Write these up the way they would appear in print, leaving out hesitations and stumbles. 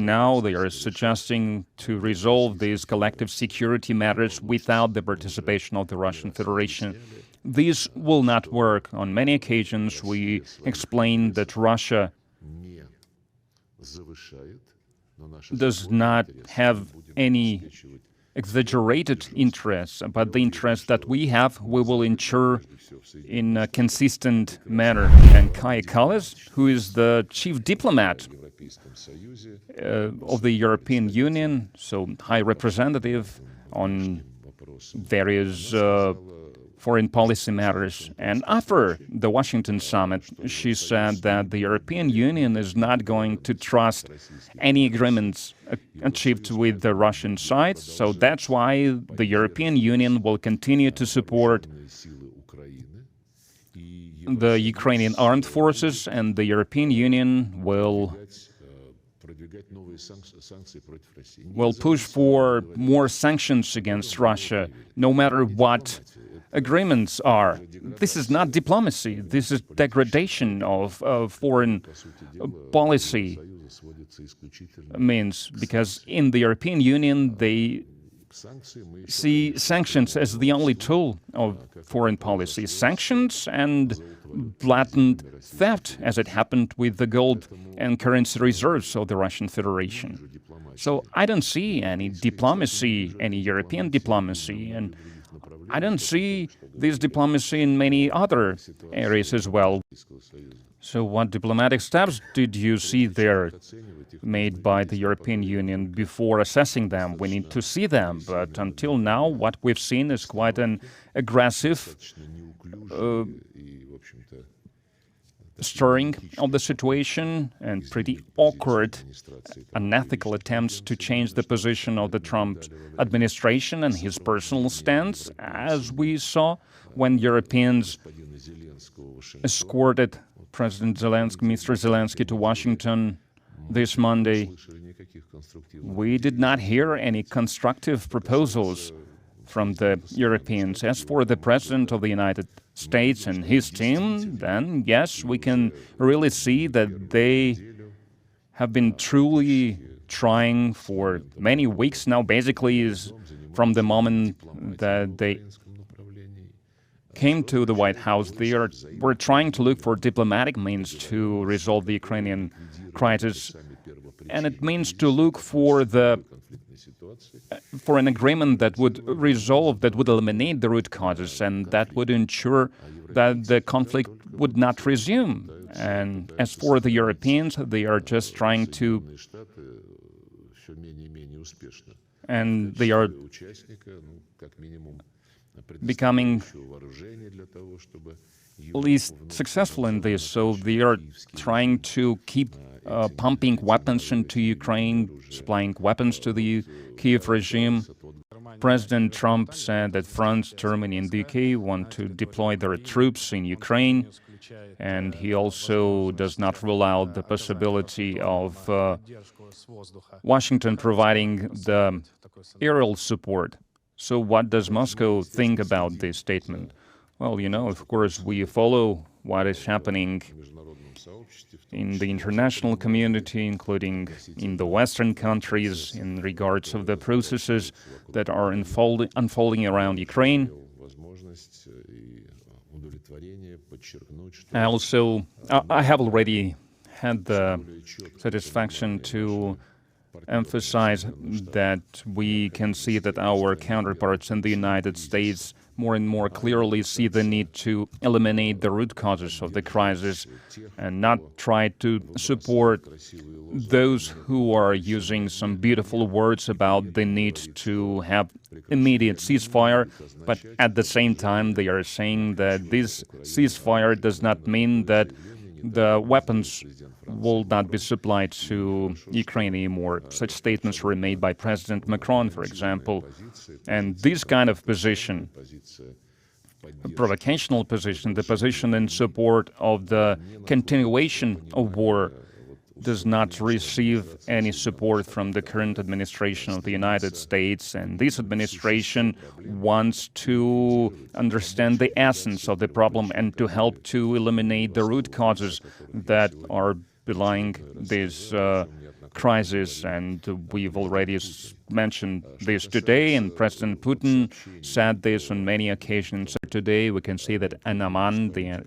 now they are suggesting to resolve these collective security matters without the participation of the Russian Federation. This will not work. On many occasions, we explained that Russia does not have any exaggerated interests, but the interests that we have, we will ensure in a consistent manner. And Kaja Kallas, who is the chief diplomat of the European Union, so high representative on various foreign policy matters. And after the Washington summit, she said that the European Union is not going to trust any agreements achieved with the Russian side. So that's why the European Union will continue to support the Ukrainian armed forces, and the European Union will push for more sanctions against Russia, no matter what agreements are. This is not diplomacy. This is degradation of foreign policy means, because in the European Union they see sanctions as the only tool of foreign policy. Sanctions and blatant theft, as it happened with the gold and currency reserves of the Russian Federation. So I don't see any diplomacy, any European diplomacy, and I don't see this diplomacy in many other areas as well. So what diplomatic steps did you see there made by the European Union before assessing them? We need to see them, but until now what we've seen is quite an aggressive stirring of the situation and pretty awkward, unethical attempts to change the position of the Trump administration and his personal stance, as we saw when Europeans escorted President Zelensky, Mr. Zelensky, to Washington this Monday. We did not hear any constructive proposals from the Europeans. As for the President of the United States and his team, then yes, we can really see that they have been truly trying for many weeks now, basically is from the moment that they came to the White House. Were trying to look for diplomatic means to resolve the Ukrainian crisis, and it means to look for an agreement that would resolve, that would eliminate the root causes, and that would ensure that the conflict would not resume. And as for the Europeans, they are just trying to, and they are becoming least successful in this, so they are trying to keep pumping weapons into Ukraine, supplying weapons to the Kiev regime. President Trump said that France, Germany, and the UK want to deploy their troops in Ukraine, and he also does not rule out the possibility of Washington providing the aerial support. So what does Moscow think about this statement? Well, of course, we follow what is happening in the international community, including in the Western countries, in regards of the processes that are unfolding around Ukraine. I have already had the satisfaction to emphasize that we can see that our counterparts in the United States more and more clearly see the need to eliminate the root causes of the crisis and not try to support those who are using some beautiful words about the need to have immediate ceasefire, but at the same time they are saying that this ceasefire does not mean that the weapons will not be supplied to Ukraine anymore. Such statements were made by President Macron, for example. And this kind of position, a provocational position, the position in support of the continuation of war, does not receive any support from the current administration of the United States. And this administration wants to understand the essence of the problem and to help to eliminate the root causes that are belying this crisis, and we've already mentioned this today, and President Putin said this on many occasions. So today we can see that they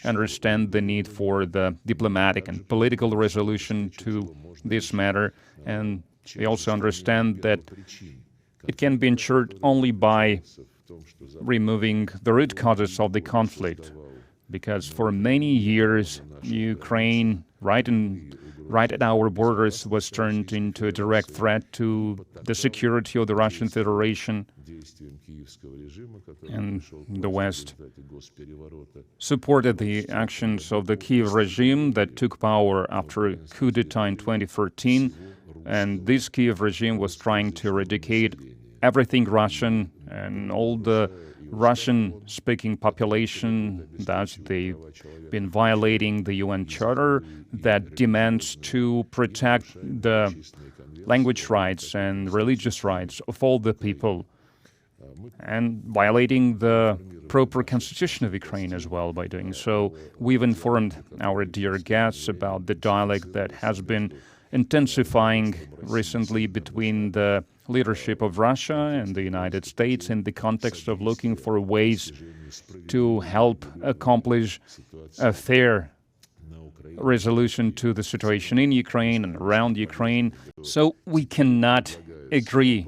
understand the need for the diplomatic and political resolution to this matter, and they also understand that it can be ensured only by removing the root causes of the conflict, because for many years Ukraine, right at our borders, was turned into a direct threat to the security of the Russian Federation, and the West supported the actions of the Kiev regime that took power after a coup d'etat in 2013, and this Kiev regime was trying to eradicate everything Russian and all the Russian-speaking population. Thus, they've been violating the UN Charter that demands to protect the language rights and religious rights of all the people, and violating the proper constitution of Ukraine as well by doing so. We've informed our dear guests about the dialogue that has been intensifying recently between the leadership of Russia and the United States in the context of looking for ways to help accomplish a fair resolution to the situation in Ukraine and around Ukraine. So we cannot agree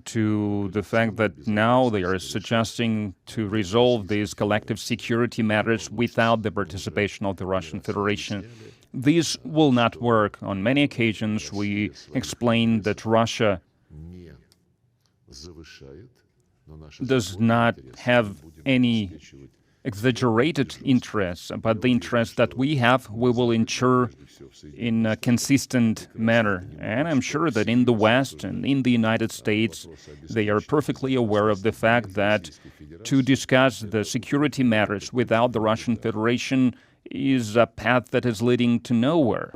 to the fact that now they are suggesting to resolve these collective security matters without the participation of the Russian Federation. This will not work. On many occasions, we explained that Russia does not have any exaggerated interests, but the interests that we have, we will ensure in a consistent manner. And I'm sure that in the West and in the United States, they are perfectly aware of the fact that to discuss the security matters without the Russian Federation is a path that is leading to nowhere.